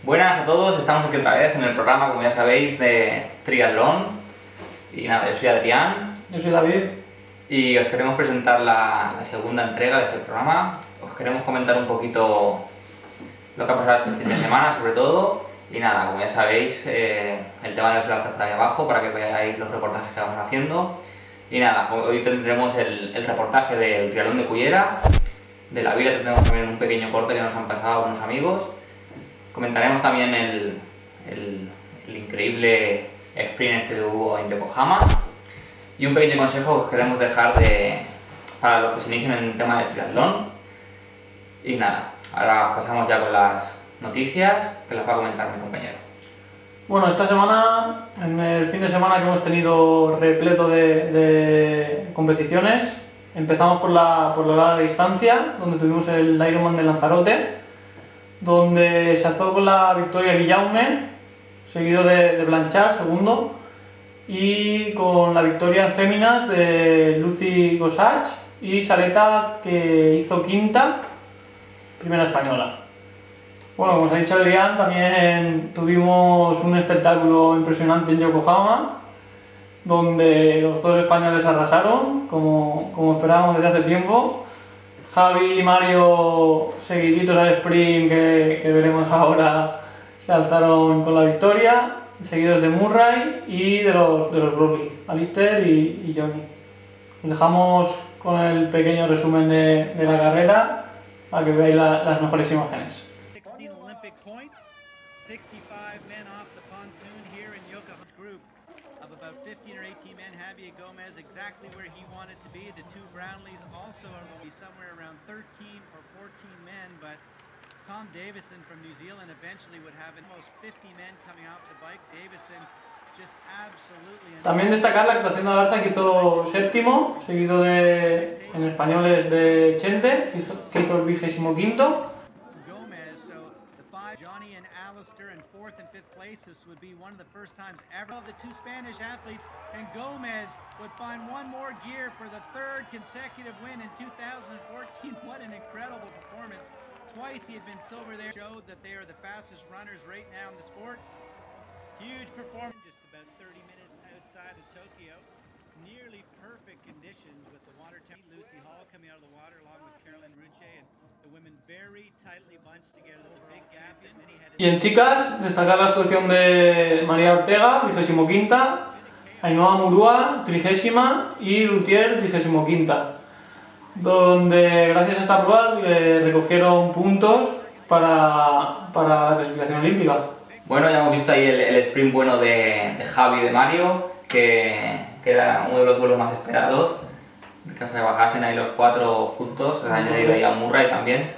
Buenas a todos, estamos aquí otra vez en el programa, como ya sabéis, de triatlón. Y nada, yo soy Adrián. Yo soy David. Y os queremos presentar la segunda entrega de este programa. Os queremos comentar un poquito lo que ha pasado este fin de semana, sobre todo. Y nada, como ya sabéis, el tema de los enlaces por ahí abajo para que veáis los reportajes que vamos haciendo. Y nada, hoy tendremos el reportaje del triatlón de Cullera. De la Vila tendremos también un pequeño corte que nos han pasado unos amigos. Comentaremos también el increíble sprint este que hubo en Yokohama. Y un pequeño consejo que os queremos dejar para los que se inician en el tema de triatlón. Y nada, ahora pasamos ya con las noticias que las va a comentar mi compañero. Bueno, esta semana, en el fin de semana que hemos tenido repleto de competiciones, empezamos por la larga distancia, donde tuvimos el Ironman de Lanzarote, donde se alzó con la victoria Guillaume, seguido de Blanchard, segundo, y con la victoria en féminas de Lucy Gossage y Saleta, que hizo quinta, primera española. Bueno, como os ha dicho Adrián, también tuvimos un espectáculo impresionante en Yokohama, donde los dos españoles arrasaron, como esperábamos desde hace tiempo. Javi y Mario, seguiditos al sprint que veremos ahora, se alzaron con la victoria, seguidos de Murray y de los Brolly, Alistair y Johnny. Os dejamos con el pequeño resumen de la carrera para que veáis las mejores imágenes. 16 Olympic points, 65 men off the pontoon here in Yokohama group of about 15 or 18 men. Javier Gomez exactly where he wanted to be. The two Brownlees also are going to be somewhere around 13 or 14 men, but Tom Davison from New Zealand eventually would have almost 50 men coming off the bike. Davison just absolutely... También destacar la actuación de Alarza, que hizo séptimo, seguido en españoles de Chente, que hizo el 25º. Johnny and Alistair in 4th and 5th place. This would be one of the first times ever of the two Spanish athletes, and Gomez would find one more gear for the third consecutive win in 2014. What an incredible performance. Twice he had been silver there. Showed that they are the fastest runners right now in the sport. Huge performance. Just about 30 minutes outside of Tokyo. Nearly perfect conditions with the water temp. Lucy Hall coming out of the water along with Carolyn Ruche, and the women very tightly bunched together with a big gap. Y en chicas, destacar la actuación de María Ortega, 25ª, Ainhoa Murúa, 30ª y Lutier, 35ª, donde gracias a esta prueba recogieron puntos para la clasificación olímpica. Bueno, ya hemos visto ahí el sprint bueno de Javi y de Mario, que era uno de los vuelos más esperados, que se bajasen ahí los cuatro juntos, se han añadido ahí a Murray también,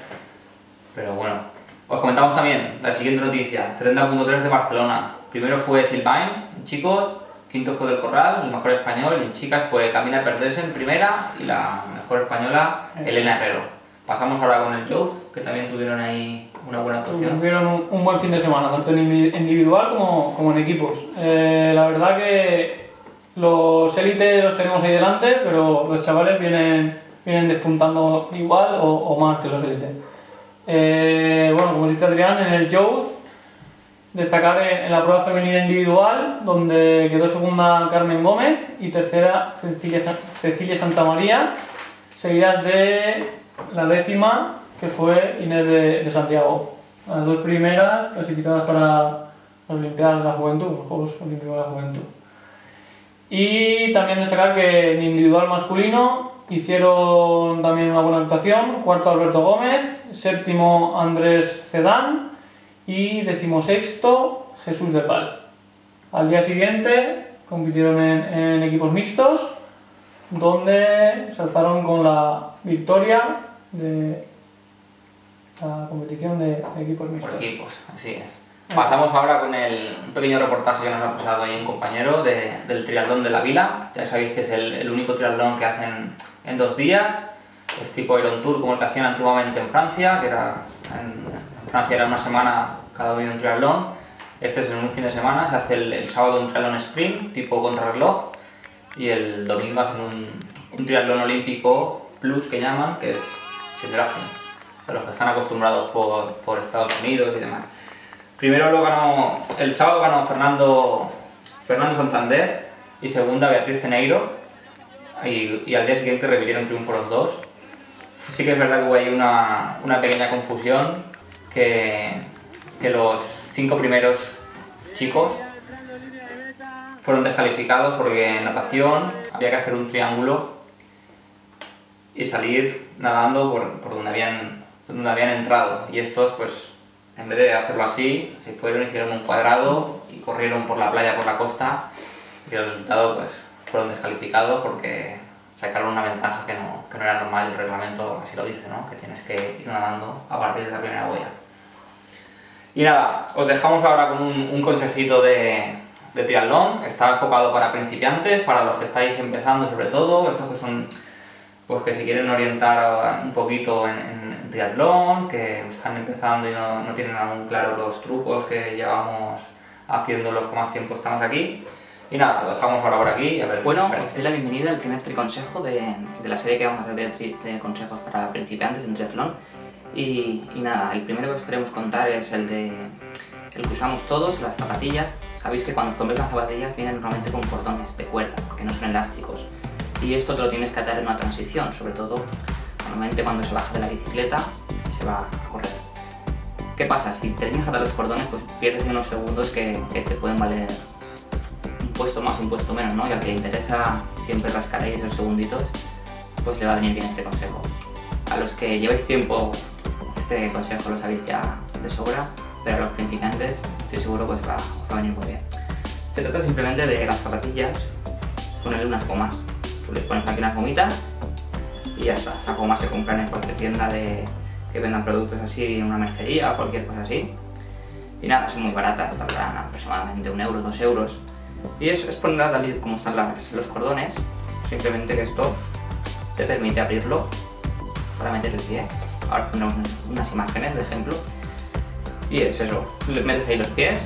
pero bueno. Os comentamos también la siguiente noticia, 70.3 de Barcelona. Primero fue Silvain en chicos, quinto fue Del Corral, el mejor español, y en chicas fue Camila Perdés en primera y la mejor española Elena Herrero. Pasamos ahora con el Youth, que también tuvieron ahí una buena actuación. Tuvieron un buen fin de semana, tanto en individual como en equipos. La verdad que los élites los tenemos ahí delante, pero los chavales vienen despuntando igual o más que los élites. Bueno, como dice Adrián, en el Youth, destacar en la prueba femenina individual, donde quedó segunda Carmen Gómez y tercera Cecilia Santamaría, seguidas de la décima, que fue Inés de Santiago. Las dos primeras clasificadas para las Olimpiadas de la Juventud, los Juegos Olímpicos de la Juventud. Y también destacar que en individual masculino hicieron también una buena actuación, cuarto Alberto Gómez, séptimo Andrés Cedán y decimosexto Jesús de Pal. Al día siguiente compitieron en equipos mixtos, donde se alzaron con la victoria de la competición de equipos mixtos. Por equipos, así es. Pasamos ahora con un pequeño reportaje que nos ha pasado ahí un compañero del triatlón de la Vila. Ya sabéis que es el único triatlón que hacen en 2 días. Es tipo Iron Tour como el que hacían antiguamente en Francia, que en Francia era una semana cada día un triatlón. Este es en un fin de semana, se hace el sábado un triatlón sprint tipo contrarreloj y el domingo hacen un triatlón olímpico plus que llaman, que es sin drafting, a los que están acostumbrados por Estados Unidos y demás. Primero lo ganó, el sábado ganó Fernando Santander y segunda Beatriz Teneiro, y al día siguiente repitieron triunfo los dos. Sí que es verdad que hubo ahí una pequeña confusión, que los 5 primeros chicos fueron descalificados porque en natación había que hacer un triángulo y salir nadando por donde habían entrado, y estos, pues en vez de hacerlo así, se fueron, hicieron un cuadrado y corrieron por la playa, por la costa, y el resultado, pues fueron descalificados porque sacaron una ventaja que no era normal. El reglamento así lo dice, ¿no? Que tienes que ir nadando a partir de la primera boya. Y nada, os dejamos ahora con un consejito de triatlón. Está enfocado para principiantes, para los que estáis empezando sobre todo, estos que son, pues que se quieren orientar un poquito en triatlón, que están empezando y no tienen aún claro los trucos que llevamos haciendo los que más tiempo estamos aquí. Y nada, lo dejamos ahora por aquí. A ver, bueno, os doy la bienvenida al primer triconsejo de la serie que vamos a hacer de consejos para principiantes en triatlón. Y nada, el primero que os queremos contar es el que usamos todos, las zapatillas. Sabéis que cuando os compréis las zapatillas vienen normalmente con cordones de cuerda, porque no son elásticos. Y esto te lo tienes que atar en una transición, sobre todo normalmente cuando se baja de la bicicleta y se va a correr. ¿Qué pasa? Si te tienes que atar los cordones, pues pierdes unos segundos que te pueden valer un puesto más, un puesto menos, ¿no? Y al que le interesa siempre rascar ahí esos segunditos, pues le va a venir bien este consejo. A los que lleváis tiempo, este consejo lo sabéis ya de sobra, pero a los principiantes estoy seguro que os va a venir muy bien. Se trata simplemente de las zapatillas, ponerle unas gomas. Tú les pones aquí unas gomitas y ya está. Estas gomas se compran en cualquier tienda que vendan productos así, en una mercería o cualquier cosa así. Y nada, son muy baratas, valdrán aproximadamente 1 euro, 2 euros. Y es ponerla tal y como están los cordones, simplemente que esto te permite abrirlo para meter el pie. Ahora ponemos unas imágenes de ejemplo. Y es eso, le metes ahí los pies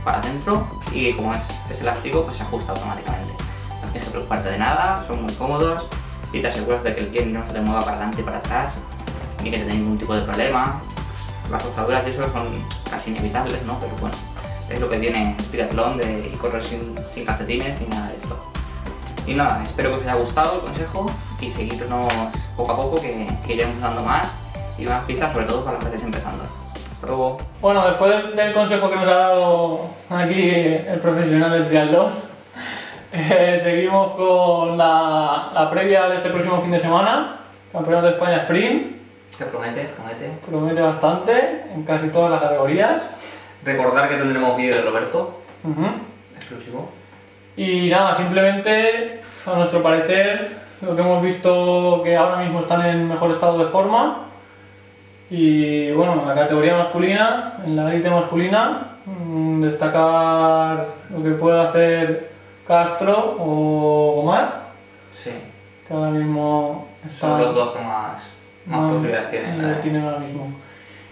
para adentro y como es elástico, pues se ajusta automáticamente. No tienes que preocuparte de nada, son muy cómodos y te aseguras de que el pie no se te mueva para adelante y para atrás, ni que te dé ningún tipo de problema. Pues, las rozaduras y eso son casi inevitables, ¿no? Pero bueno, es lo que tiene el triatlón de ir correr sin calcetines ni nada de esto. Y nada, espero que os haya gustado el consejo y seguirnos poco a poco, que iremos dando más y más pistas, sobre todo para los que estéis empezando. Hasta luego. Bueno, después del consejo que nos ha dado aquí el profesional del triatlón, seguimos con la previa de este próximo fin de semana, Campeonato de España Sprint. Que promete. Promete bastante en casi todas las categorías. Recordar que tendremos vídeo de Roberto, exclusivo. Y nada, simplemente, a nuestro parecer, lo que hemos visto que ahora mismo están en mejor estado de forma. Y bueno, en la categoría masculina, en la élite masculina, destacar lo que puede hacer Castro o Omar. Sí. Que ahora mismo son los dos que más posibilidades tienen. Tienen ahora mismo.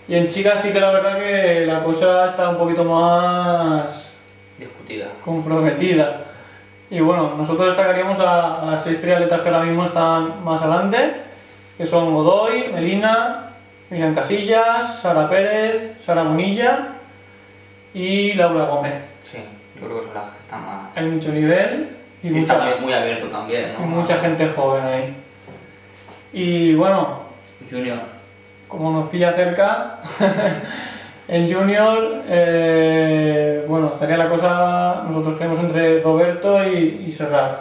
Y en chicas sí que la verdad que la cosa está un poquito más discutida, comprometida. Y bueno, nosotros destacaríamos a las 6 triatletas que ahora mismo están más adelante, que son Godoy, Melina, Miriam Casillas, Sara Pérez, Sara Bonilla y Laura Gómez. Sí, yo creo que son las que están más... Hay mucho nivel y está muy abierto también, ¿no? Y mucha gente joven ahí. Y bueno, Junior, como nos pilla cerca, en Junior, bueno, estaría la cosa, nosotros creemos, entre Roberto y Serrat,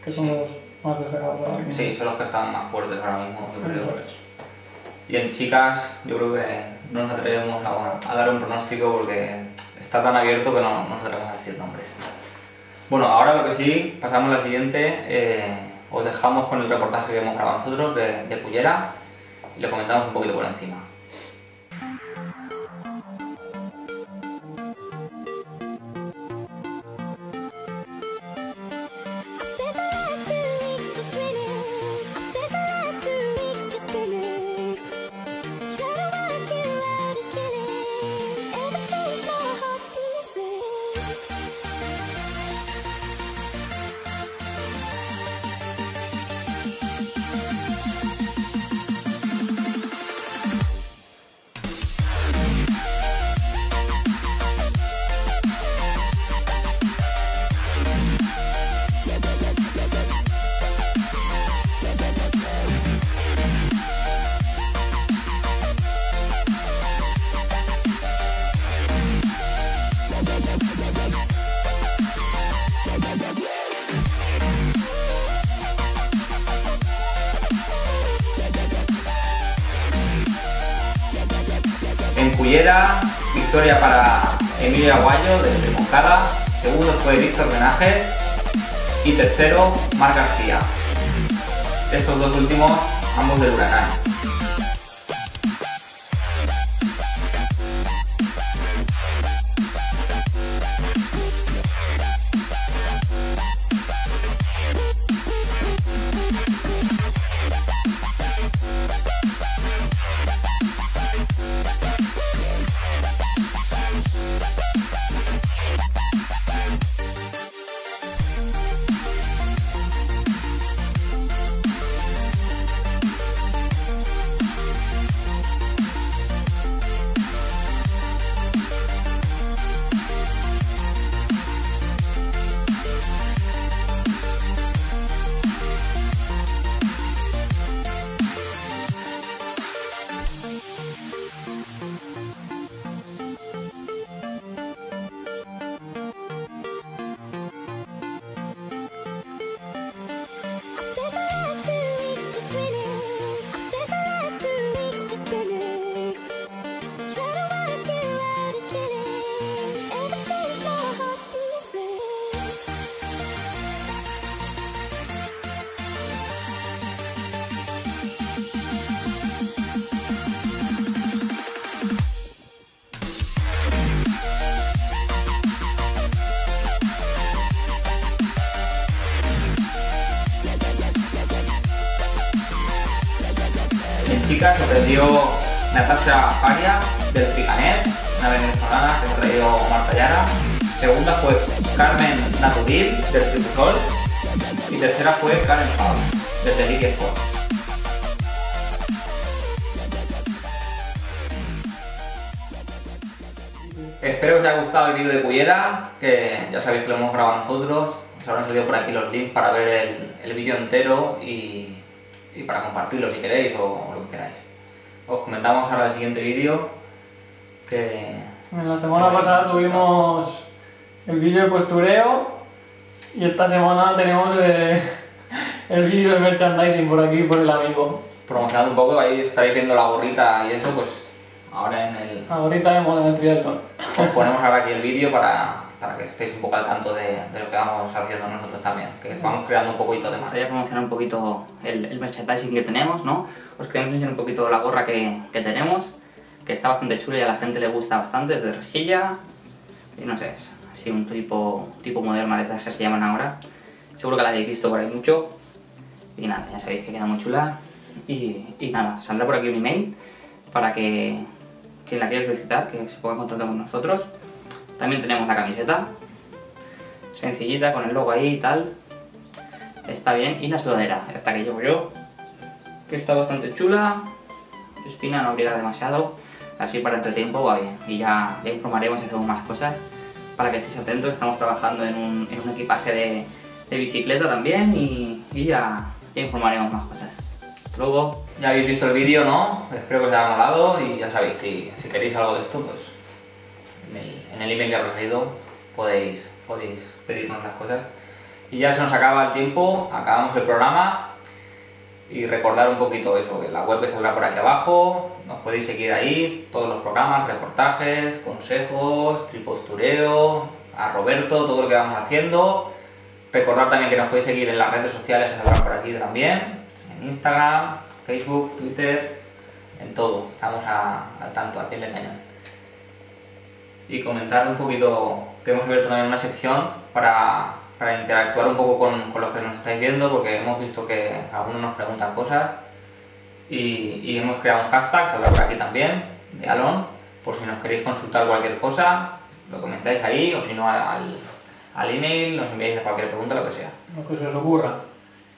que son los más destacados ahora mismo. Sí, son los que están más fuertes ahora mismo, yo creo. Y en chicas, yo creo que no nos atrevemos a dar un pronóstico porque está tan abierto que no nos atrevemos a decir nombres. Bueno, ahora lo que sí, pasamos a la siguiente. Os dejamos con el reportaje que hemos grabado nosotros de Cullera y lo comentamos un poquito por encima. Cullera, victoria para Emilio Aguayo de Trimoncada, segundo fue Víctor Menajes y tercero Marc García. Estos dos últimos, ambos del Huracán. En chicas sorprendió Natasha Faria del Fricanet, una venezolana que ha traído Marta Yara. Segunda fue Carmen Natudil del Tripusol y tercera fue Karen Pau del Lique Sport. Espero que os haya gustado el vídeo de Cullera, que ya sabéis que lo hemos grabado nosotros. Os habrán salido por aquí los links para ver el vídeo entero y para compartirlo si queréis o lo que queráis. Os comentamos ahora el siguiente vídeo que... La semana pasada tuvimos el vídeo de postureo y esta semana tenemos el vídeo de merchandising por aquí, por el amigo. Promocionando un poco, ahí estaréis viendo la gorrita y eso, pues ahora en el... La gorrita de moda de triatlón. Os ponemos ahora aquí el vídeo para que estéis un poco al tanto de lo que vamos haciendo nosotros también, que estamos creando un poquito de Me más. gustaría promocionar un poquito el merchandising que tenemos, ¿no? Os queremos enseñar un poquito la gorra que tenemos, que está bastante chula y a la gente le gusta bastante, es de rejilla y no sé, es así un tipo moderna de esas que se llaman ahora. Seguro que la habéis visto por ahí mucho y nada, ya sabéis que queda muy chula y nada, saldrá por aquí un email para que quien la quiera solicitar, que se ponga en contacto con nosotros. También tenemos la camiseta, sencillita, con el logo ahí y tal, está bien, y la sudadera, esta que llevo yo, que está bastante chula, es fina, no abriga demasiado, así para entretiempo va bien, y ya informaremos si hacemos más cosas, para que estéis atentos. Estamos trabajando en un equipaje de bicicleta también y ya informaremos más cosas. Hasta luego. Ya habéis visto el vídeo, ¿no? Espero que os haya molado y ya sabéis, si queréis algo de esto, pues en el email que habrá salido podéis pedirnos las cosas. Y ya se nos acaba el tiempo, acabamos el programa y recordar un poquito eso, que la web que saldrá por aquí abajo, nos podéis seguir ahí, todos los programas, reportajes, consejos, tripostureo, a Roberto, todo lo que vamos haciendo. Recordar también que nos podéis seguir en las redes sociales que saldrán por aquí también, en Instagram, Facebook, Twitter, en todo, estamos al tanto, al pie del cañón. Y comentar un poquito que hemos abierto también una sección para interactuar un poco con los que nos estáis viendo, porque hemos visto que algunos nos preguntan cosas y hemos creado un hashtag, saldrá por aquí también, de Alon, por si nos queréis consultar cualquier cosa, lo comentáis ahí, o si no al email, nos enviáis cualquier pregunta, lo que sea. Lo que se os ocurra.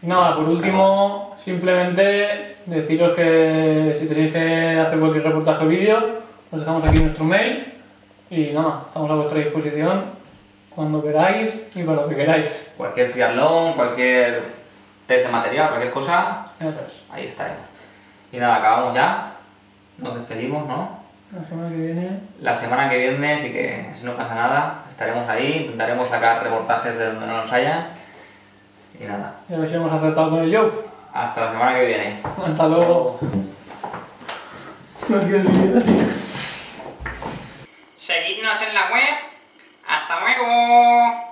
Y nada, por último, simplemente deciros que si tenéis que hacer cualquier reportaje o vídeo, os dejamos aquí nuestro mail y nada, estamos a vuestra disposición cuando queráis y para lo que queráis. Cualquier triatlón, cualquier test de material, cualquier cosa, Eso es. ahí estaremos. Y nada, acabamos ya, nos despedimos, ¿no? La semana que viene. La semana que viene, sí que si no pasa nada, estaremos ahí, intentaremos sacar reportajes de donde no los haya. Y nada, Y a ver si hemos acertado con el show. hasta la semana que viene. Hasta luego. No quiero ni seguidnos en la web. ¡Hasta luego!